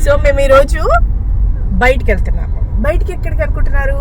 So మేము ఈరోజు బయటికి వెళ్తున్నాము. బయటికి ఎక్కడికి అనుకుంటున్నారు?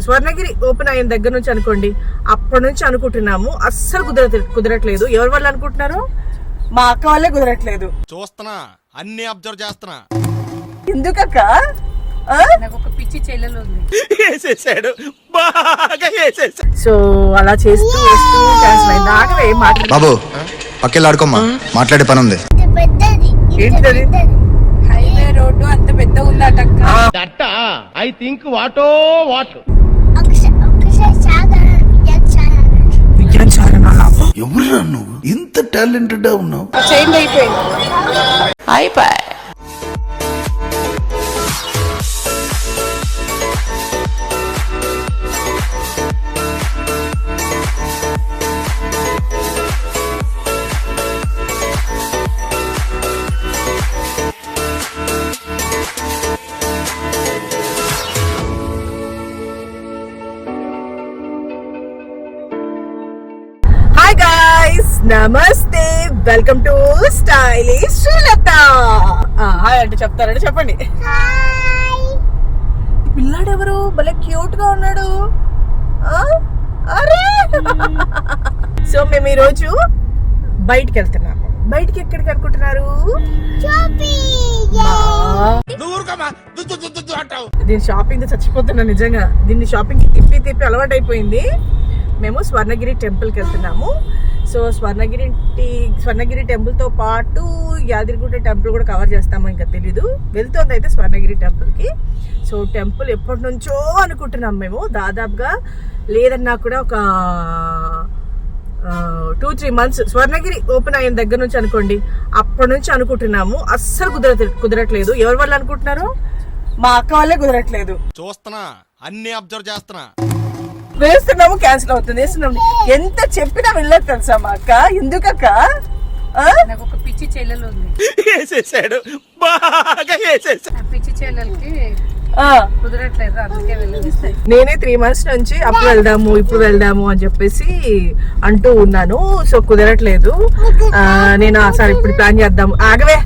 స్వర్ణగిరి ఓపెన్ అయిన దగ్గర నుంచి అనుకోండి, అప్పటి నుంచి అనుకుంటున్నాము. అస్సలు కుదరట్లేదు. ఎవరి వల్ల అనుకుంటున్నారు? మా అక్క వాళ్ళే కుదరట్లేదు. చూస్తున్నా, అన్ని అబ్జర్వ్ చేస్తున్నా. ఎందుకక్క? పిచ్చి చెల్లెలు ఉంది. సో అలా చేస్తూ బాబు పక్కెళ్ళాడుకోమ్మా, మాట్లాడే పని ఉంది. ఏంటది? హైవే రోడ్డు అంత పెద్ద ఉందట. I think what what. ఎవరురా నువ్వు? ఇంత టాలెంటెడ్ ఉన్నావు. చేంజ్ అయిపోయింది. అయిపోయి నమస్తే, welcome to stylish Srilatha. Hi అంటే చెప్తారంటే చెప్పండి. పిల్లాడు ఎవరు? భలే క్యూట్ గా ఉన్నాడు. అరే సో మేము ఈరోజు బయటికి వెళ్తున్నాము. బయటికి ఎక్కడికి అనుకుంటున్నారు? దీని షాపింగ్ చచ్చిపోతున్నా నిజంగా. దీన్ని షాపింగ్ తిప్పి అలవాటు అయిపోయింది. మేము స్వర్ణగిరి టెంపుల్కి వెళ్తున్నాము. సో స్వర్ణగిరి టెంపుల్ తో పాటు యాదగిరిగుట్ట టెంపుల్ కూడా కవర్ చేస్తామో ఇంకా తెలీదు. వెళ్తుంది అయితే స్వర్ణగిరి టెంపుల్ కి. సో టెంపుల్ ఎప్పటి నుంచో అనుకుంటున్నాం మేము. దాదాపుగా లేదన్నా కూడా ఒక 2-3 months. స్వర్ణగిరి ఓపెన్ అయిన దగ్గర నుంచి అనుకోండి, అప్పటి నుంచి అనుకుంటున్నాము. అస్సలు కుదరట్లేదు. ఎవరి వల్ల అనుకుంటున్నారు? మా అక్క వాళ్ళే కుదరట్లేదు. చూస్తున్నా, అన్ని అబ్జర్వ్ చేస్తున్నా. వేస్తున్నాము, క్యాన్సిల్ అవుతుంది. వేస్తున్నాము. ఎంత చెప్పినా వెళ్ళదు తెలుసా మా అక్క. ఎందుకక్క? నాకు ఒక పిచ్చి చెల్లెలు ఉంది. పిచ్చి చెల్లెలకి కుదరట్లేదు, అందుకే వెళ్ళదు. నేనే 3 months నుంచి అప్పుడు వెళ్దాము ఇప్పుడు వెళ్దాము అని చెప్పేసి అంటూ ఉన్నాను. సో కుదరట్లేదు. నేను సార్ ఇప్పుడు ప్లాన్ చేద్దాము, ఆగవే,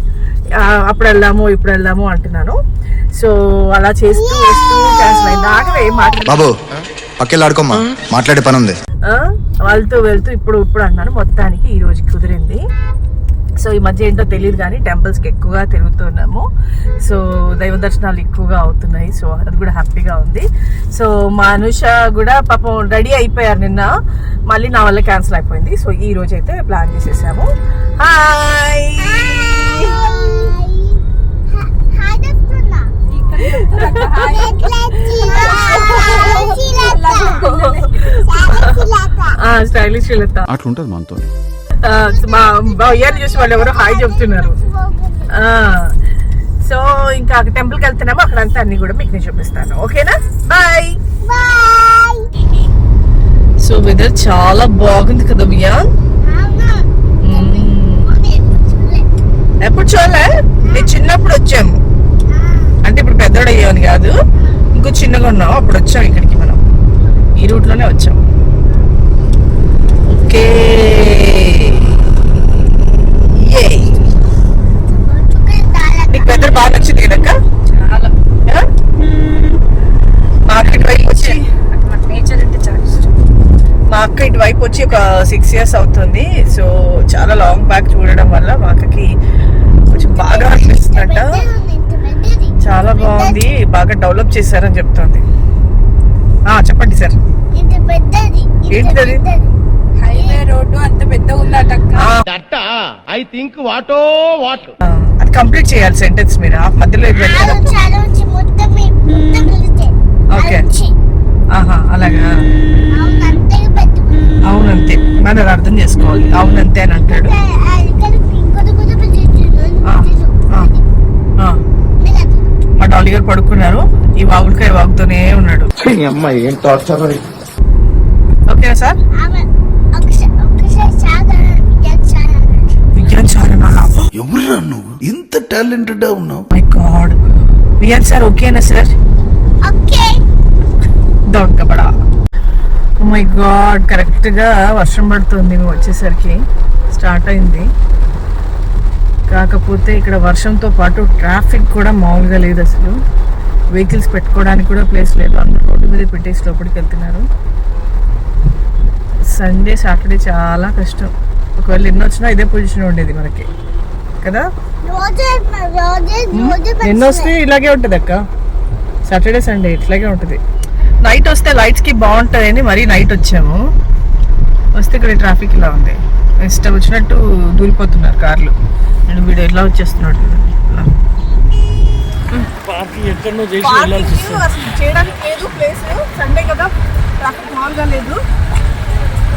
అప్పుడు వెళ్దాము ఇప్పుడు వెళ్దాము అంటున్నాను. సో అలా చేస్తూ క్యాన్సిల్ అయింది. ఆగవే బాబు పక్కెళ్ళాడుకోమ్మా, మాట్లాడే పని ఉంది. వెళ్తూ ఇప్పుడు అన్నాను. మొత్తానికి ఈ రోజు కుదిరింది. సో ఈ మధ్య ఏంటో తెలియదు కానీ టెంపుల్స్ కి ఎక్కువగా తిరుగుతున్నాము. సో దైవ దర్శనాలు ఎక్కువగా అవుతున్నాయి. సో అది కూడా హ్యాపీగా ఉంది. సో మా అనుష కూడా పాపం రెడీ అయిపోయారు నిన్న, మళ్ళీ నా వల్ల క్యాన్సిల్ అయిపోయింది. సో ఈ రోజు అయితే ప్లాన్ చేసేసాము. హాయ్ స్టైలిష్ శ్రీలత అట్లుంటది మనతో. మా భయ్యాన్ని చూసి వాళ్ళు ఎవరో హాయ్ చెప్తున్నారు. సో ఇంకా టెంపుల్ కి వెళ్తున్నాము. అక్కడంతా అన్ని కూడా మీకు నేను చూపిస్తాను. ఓకేనా? బాయ్. సో వెదర్ చాలా బాగుంది కదా భయ్యా. ఎప్పుడు చూడలే, నేను చిన్నప్పుడు వచ్చాము. అంటే ఇప్పుడు పెద్దోడు అయ్యాను కాదు, ఇంకో చిన్నగా ఉన్నావు. అప్పుడు వచ్చాం ఇక్కడికి. మనం ఈ రూట్ లోనే వచ్చాం. ఓకే, నీకు పెద్ద బాగా నచ్చింది కనుక చాలా మార్కెట్ వైపు వచ్చి నేచర్ అంటే చాలా ఇష్టం. మా అక్క ఇటువైపు వచ్చి ఒక 6 years అవుతుంది. సో చాలా లాంగ్ బ్యాక్ చూడడం వల్ల మా అక్కకి కొంచెం బాగా అనిపిస్తుందంట. చాలా బాగుంది, బాగా డెవలప్ చేశారని చెప్తుంది. చెప్పండి సార్. ఏంటిది? హైవే రోడ్డు అంత పెద్ద ఉందట. I think what what. అది కంప్లీట్ చేయాలి సెంటెన్స్ మీరు. మధ్యలో ఓకే, అలాగా. అవునంతే, మనం అర్థం చేసుకోవాలి. అవునంతే అని అంటాడు. మా డాలీ గారు పడుకున్నారు. ఈ వాగులకాయ వాగుతూనే ఉన్నాడు. ఓకేనా సార్? ఎవరురా నువ్వు? ఇంత టాలెంటెడ్ ఉన్నావు. మై గాడ్, వియన్ సార్ ఓకేనా సార్? దొంగబడా మై గాడ్, కరెక్ట్గా వర్షం పడుతుంది మేము వచ్చేసరికి. స్టార్ట్ అయింది. కాకపోతే ఇక్కడ వర్షంతో పాటు ట్రాఫిక్ కూడా మామూలుగా లేదు అసలు. వెహికల్స్ పెట్టుకోవడానికి కూడా ప్లేస్ లేదు. అందరూ రోడ్డు మీద పెట్టేసి లోపలికి వెళ్తున్నారు. సండే సాటర్డే చాలా కష్టం. ఒకవేళ ఎన్ని వచ్చినా ఇదే పొజిషన్ ఉండేది మనకి కదా. ఎన్ని వస్తే ఇలాగే ఉంటుంది అక్క. సాటర్డే సండే ఇట్లాగే ఉంటుంది. నైట్ వస్తే లైట్స్కి బాగుంటుంది అని మరీ నైట్ వచ్చాము. వస్తే ఇక్కడ ట్రాఫిక్ ఇలా ఉంది. ఇష్టం వచ్చినట్టు దూరిపోతున్నారు కార్లు. నేను వీడు ఎట్లా వచ్చేస్తున్నాడు ఇలా. చేయడానికి లేదు ప్లేస్. సండే కదా, ట్రాఫిక్ మామూలుగా లేదు.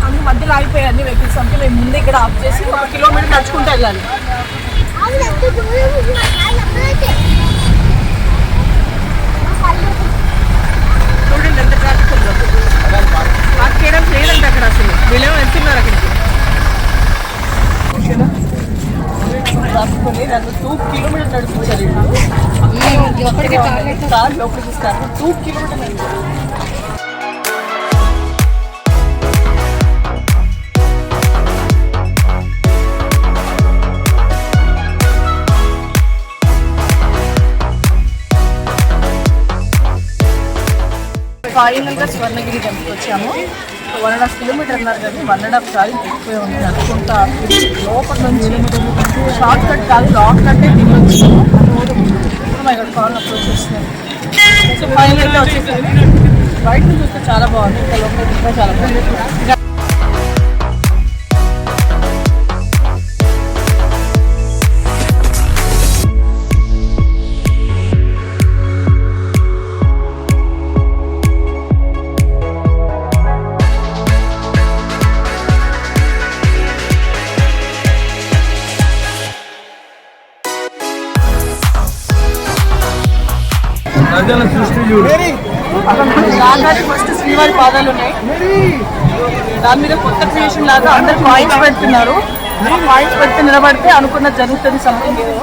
అన్ని మధ్యలో ఆగిపోయాయి అన్ని వెహికల్స్. అంటే మేము ముందు ఇక్కడ ఆఫ్ చేసి 1 కిలోమీటర్ నడుచుకుంటూ వెళ్ళాలి. చూడండి ఎంత ట్రాఫిక్ ఉందో. పార్క్ చేయడానికి లేదంటే అక్కడ అసలు. వీళ్ళేమో వెళ్తున్నారు అక్కడికి. రాసుకొని నన్ను 2 కిలోమీటర్స్ నడిపించారు కార్ లోపలికి ఇస్తారు. 2 కిలోమీటర్స్ నడిపించారు. ఫైనల్ గా స్వర్ణగిరి టెంపుల్ వచ్చాము. 1.5 కిలోమీటర్ అన్నారు కానీ 1.5 సారి ఎక్కువే ఉంది. అనుకుంటా లోపల నుంచి షార్ట్ కట్ కాదు, లాంగ్ కట్టే తినొచ్చు. ఇక్కడ కాల్ అప్రోచ్ చేస్తున్నాను. సో ఫైనల్ గా వచ్చేసాను. బయట నుంచి చూస్తే చాలా బాగుంది, ఇంకా లోపల చూస్తే చాలా బాగుంది. ఫస్ట్ శ్రీవారి పాదాలు ఉన్నాయి. దాని మీద కొత్త క్రియేషన్ లాగా అందరు కాయిన్స్ పెడుతున్నారు. కాయిన్స్ పెడితే నిలబడితే అనుకున్నది జరుగుతుంది. సంథింగ్ ఏదో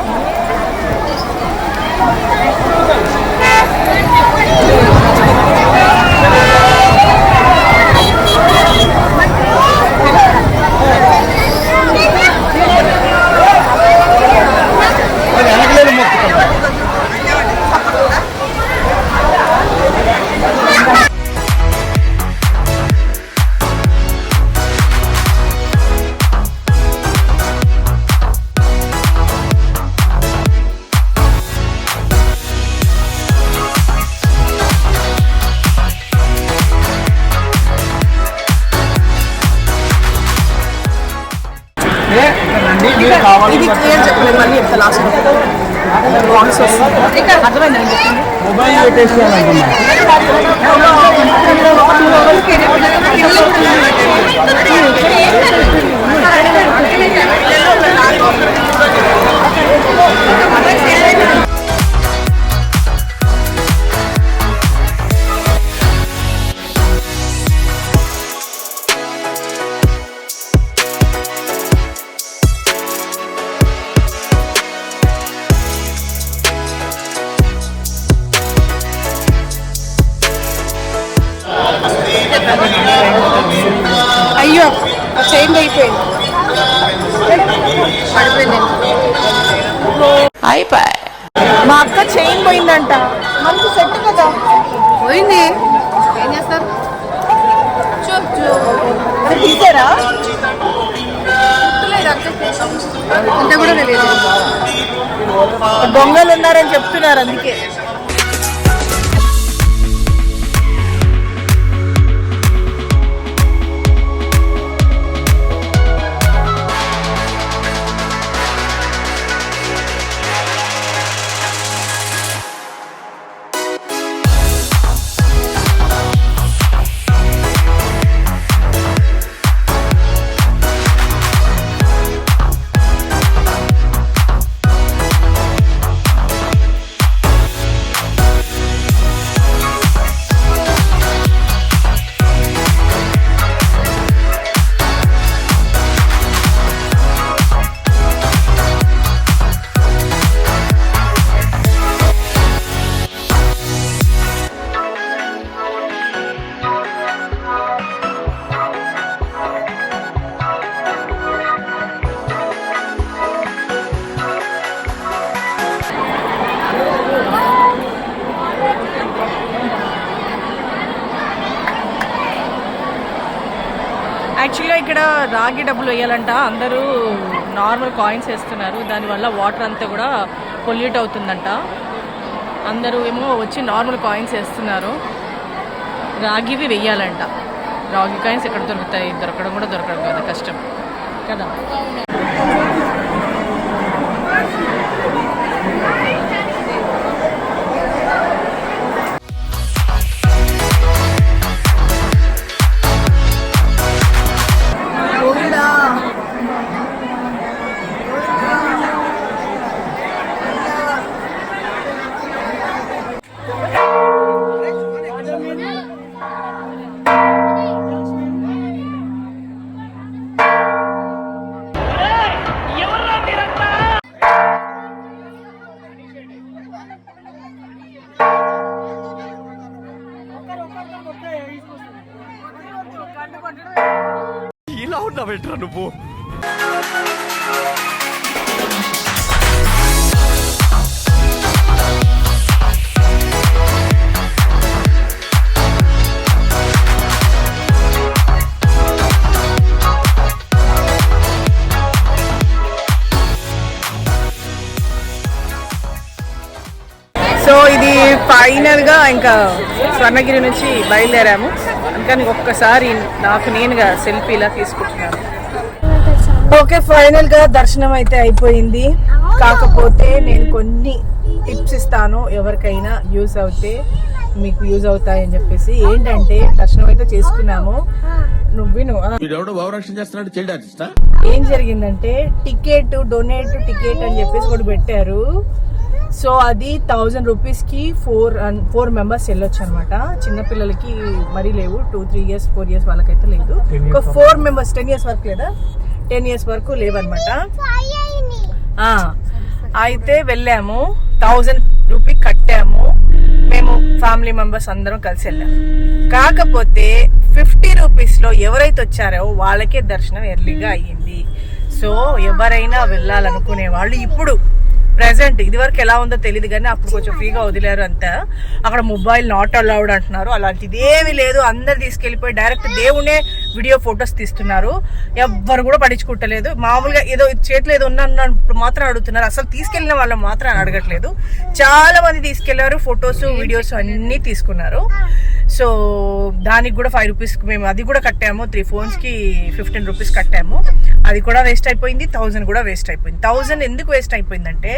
ఇది క్లియర్ చెప్పలేదు. మళ్ళీ ఎంత లాస్ట్ అర్థమైంది నేను చెప్పింది. అయ్యో చేంజ్ అయిపోయింది. అయిపోయి మా అక్క చైన్ పోయిందంట. మంచి సెట్ కదా పోయింది. ఏం చేస్తారు? తీసారా? అంత కూడా తెలియదు. దొంగలు ఉన్నారని చెప్తున్నారు అందుకే. యాక్చువల్గా ఇక్కడ రాగి డబ్బులు వేయాలంట, అందరూ నార్మల్ కాయిన్స్ వేస్తున్నారు, దానివల్ల వాటర్ అంతా కూడా పొల్యూట్ అవుతుందంట. అందరూ ఏమో వచ్చి నార్మల్ కాయిన్స్ వేస్తున్నారు, రాగివి వెయ్యాలంట. రాగి కాయిన్స్ ఎక్కడ దొరుకుతాయి? దొరకడం కూడా దొరకడం కదా, కష్టం కదా. ఇలా ఉన్నావేంట్రా నువ్వు? సో ఇది ఫైనల్గా ఇంకా స్వర్ణగిరి నుంచి బయలుదేరాము. ఇంకా ఒక్కసారి నాకు నేనుగా సెల్ఫీ ఇలా తీసుకుంటున్నాను. ఓకే, ఫైనల్గా దర్శనం అయితే అయిపోయింది. కాకపోతే నేను కొన్ని టిప్స్ ఇస్తాను, ఎవరికైనా యూజ్ అవుతే మీకు యూజ్ అవుతాయని చెప్పేసి. ఏంటంటే దర్శనం అయితే చేసుకున్నాము. ఏం జరిగిందంటే టికెట్, డొనేట్ టికెట్ అని చెప్పేసి ఒకటి పెట్టారు. సో అది 1000 రూపీస్కి 4 మెంబర్స్ వెళ్ళొచ్చు అనమాట. చిన్నపిల్లలకి మరీ లేవు, 2-3 years 4 years వాళ్ళకైతే లేదు. ఒక 4 మెంబర్స్ 10 years వరకు లేదా 10 years వరకు లేవన్నమాట. అయితే వెళ్ళాము, 1000 రూపీ కట్టాము. మేము ఫ్యామిలీ మెంబర్స్ అందరం కలిసి వెళ్ళాము. కాకపోతే 50 రూపీస్లో ఎవరైతే వచ్చారో వాళ్ళకే దర్శనం ఎర్లీగా అయ్యింది. సో ఎవరైనా వెళ్ళాలనుకునే వాళ్ళు ఇప్పుడు ప్రెసెంట్, ఇది వరకు ఎలా ఉందో తెలియదు కానీ అప్పుడు కొంచెం ఫ్రీగా వదిలేరు అంతా. అక్కడ మొబైల్ నాట్ అలౌడ్ అంటున్నారు, అలాంటిది ఏమీ లేదు. అందరు తీసుకెళ్ళిపోయి డైరెక్ట్ దేవునే వీడియో ఫొటోస్ తీస్తున్నారు. ఎవ్వరు కూడా పట్టించుకుంటలేదు. మామూలుగా ఏదో చేతిలో ఏదో ఉన్నప్పుడు మాత్రం అడుగుతున్నారు, అసలు తీసుకెళ్ళిన వాళ్ళని మాత్రం అడగట్లేదు. చాలా మంది తీసుకెళ్లారు, ఫొటోస్ వీడియోస్ అన్నీ తీసుకున్నారు. సో దానికి కూడా 5 రూపీస్ మేము అది కూడా కట్టాము. 3 phonesకి 15 రూపీస్ కట్టాము. అది కూడా వేస్ట్ అయిపోయింది. 1000 కూడా వేస్ట్ అయిపోయింది. 1000 ఎందుకు వేస్ట్ అయిపోయిందంటే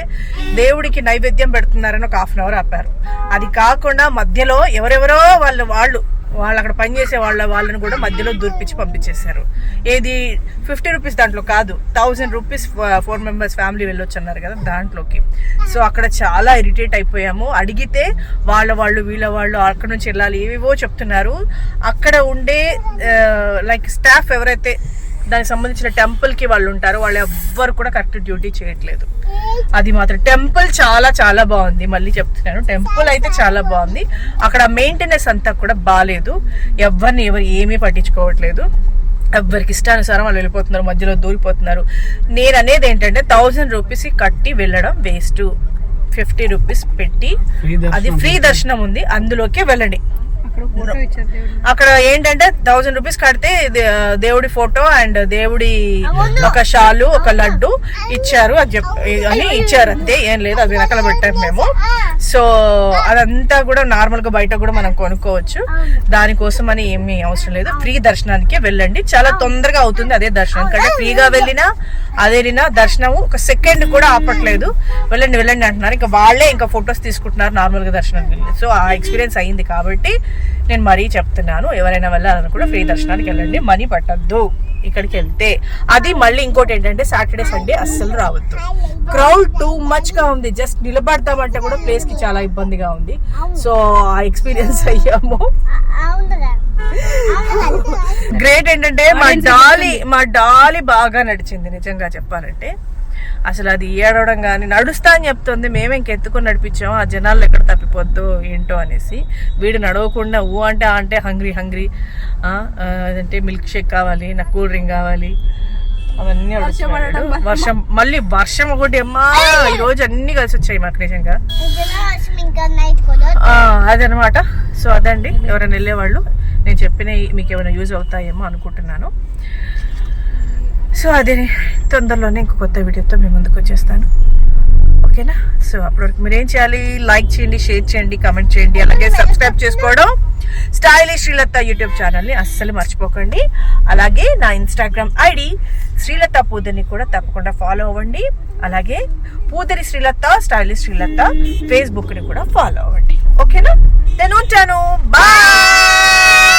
దేవుడికి నైవేద్యం పెడుతున్నారని ఒక 1/2 hour ఆపారు. అది కాకుండా మధ్యలో ఎవరెవరో వాళ్ళు అక్కడ పనిచేసే వాళ్ళని కూడా మధ్యలో దూర్పించి పంపించేశారు. ఏది 50 రూపీస్ దాంట్లో కాదు, 1000 రూపీస్ 4 మెంబర్స్ ఫ్యామిలీ వెళ్ళొచ్చు అన్నారు కదా దాంట్లోకి. సో అక్కడ చాలా ఇరిటేట్ అయిపోయాము. అడిగితే వీళ్ళ వాళ్ళు అక్కడ నుంచి వెళ్ళాలి ఏవేవో చెప్తున్నారు. అక్కడ ఉండే లైక్ స్టాఫ్ ఎవరైతే దానికి సంబంధించిన టెంపుల్కి వాళ్ళు ఉంటారు, వాళ్ళు ఎవ్వరు కూడా కరెక్ట్ డ్యూటీ చేయట్లేదు. అది మాత్రం టెంపుల్ చాలా చాలా బాగుంది, మళ్ళీ చెప్తున్నాను, టెంపుల్ అయితే చాలా బాగుంది. అక్కడ మెయింటెనెన్స్ అంతా కూడా బాగాలేదు. ఎవరు ఏమీ పట్టించుకోవట్లేదు. ఎవరికి ఇష్టానుసారం వాళ్ళు వెళ్ళిపోతున్నారు, మధ్యలో దూరిపోతున్నారు. నేను అనేది ఏంటంటే 1000 రూపీస్ కట్టి వెళ్ళడం వేస్ట్. 50 రూపీస్ పెట్టి అది ఫ్రీ దర్శనం ఉంది, అందులోకే వెళ్ళండి. అక్కడ ఏంటంటే 1000 రూపీస్ కడితే దేవుడి ఫోటో అండ్ దేవుడి ఒక షాలు, ఒక లడ్డు ఇచ్చారు అని ఇచ్చారు, అంతే, ఏం లేదు. అది వెనకాల పెట్టారు మేము. సో అదంతా కూడా నార్మల్ గా బయట కూడా మనం కొనుక్కోవచ్చు, దానికోసం అని ఏమీ అవసరం లేదు. ఫ్రీ దర్శనానికే వెళ్ళండి, చాలా తొందరగా అవుతుంది. అదే దర్శనం కంటే ఫ్రీగా వెళ్ళినా దర్శనం ఒక సెకండ్ కూడా ఆపట్లేదు. వెళ్ళండి అంటున్నారు. ఇంకా వాళ్ళే ఇంకా ఫొటోస్ తీసుకుంటున్నారు నార్మల్ గా దర్శనానికి వెళ్ళి. సో ఆ ఎక్స్పీరియన్స్ అయింది కాబట్టి నేను మరీ చెప్తున్నాను, ఎవరైనా వెళ్ళాలని కూడా ఫ్రీ దర్శనానికి వెళ్ళండి, మనీ పట్టద్దు ఇక్కడికి వెళ్తే. అది మళ్ళీ ఇంకోటి ఏంటంటే సాటర్డే సండే అస్సలు రావద్దు, క్రౌడ్ టూ మచ్ గా ఉంది. జస్ట్ నిలబడతామంటే కూడా ప్లేస్ కి చాలా ఇబ్బందిగా ఉంది. సో ఆ ఎక్స్పీరియన్స్ అయ్యాము. గ్రేట్ ఏంటంటే మా డాలీ బాగా నడిచింది నిజంగా చెప్పాలంటే. అసలు అది ఏడవడం కానీ నడుస్తా అని చెప్తుంది, మేమే ఇంకెత్తుకొని నడిపించాము. ఆ జనాలు ఎక్కడ తప్పిపోద్దో ఏంటో అనేసి. వీడు నడవకుండా అంటే హంగ్రీ అంటే మిల్క్ షేక్ కావాలి, నాకు కూల్ డ్రింక్ కావాలి, అవన్నీ వర్షం ఒకటి అమ్మా. ఈ రోజు అన్ని కలిసి వచ్చాయి మాకు నిజంగా, అదనమాట. సో అదండి, ఎవరైనా వెళ్ళేవాళ్ళు నేను చెప్పినవి మీకు ఏమైనా యూజ్ అవుతాయేమో అనుకుంటున్నాను. సో అదే తొందరలోనే ఇంకో కొత్త వీడియోతో మేము ముందుకు వచ్చేస్తాను. ఓకేనా? సో అప్పటివరకు మీరు ఏం చేయాలి? లైక్ చేయండి, షేర్ చేయండి, కామెంట్ చేయండి, అలాగే సబ్స్క్రైబ్ చేసుకోవడం స్టైలిష్ శ్రీలత యూట్యూబ్ ఛానల్ని అస్సలు మర్చిపోకండి. అలాగే నా ఇన్స్టాగ్రామ్ ఐడి శ్రీలత పూదని కూడా తప్పకుండా ఫాలో అవ్వండి. అలాగే పూదరి శ్రీలత, స్టైలిష్ శ్రీలత ఫేస్బుక్ని కూడా ఫాలో అవ్వండి. ఓకేనా? నేను ఉంటాను. బాయ్.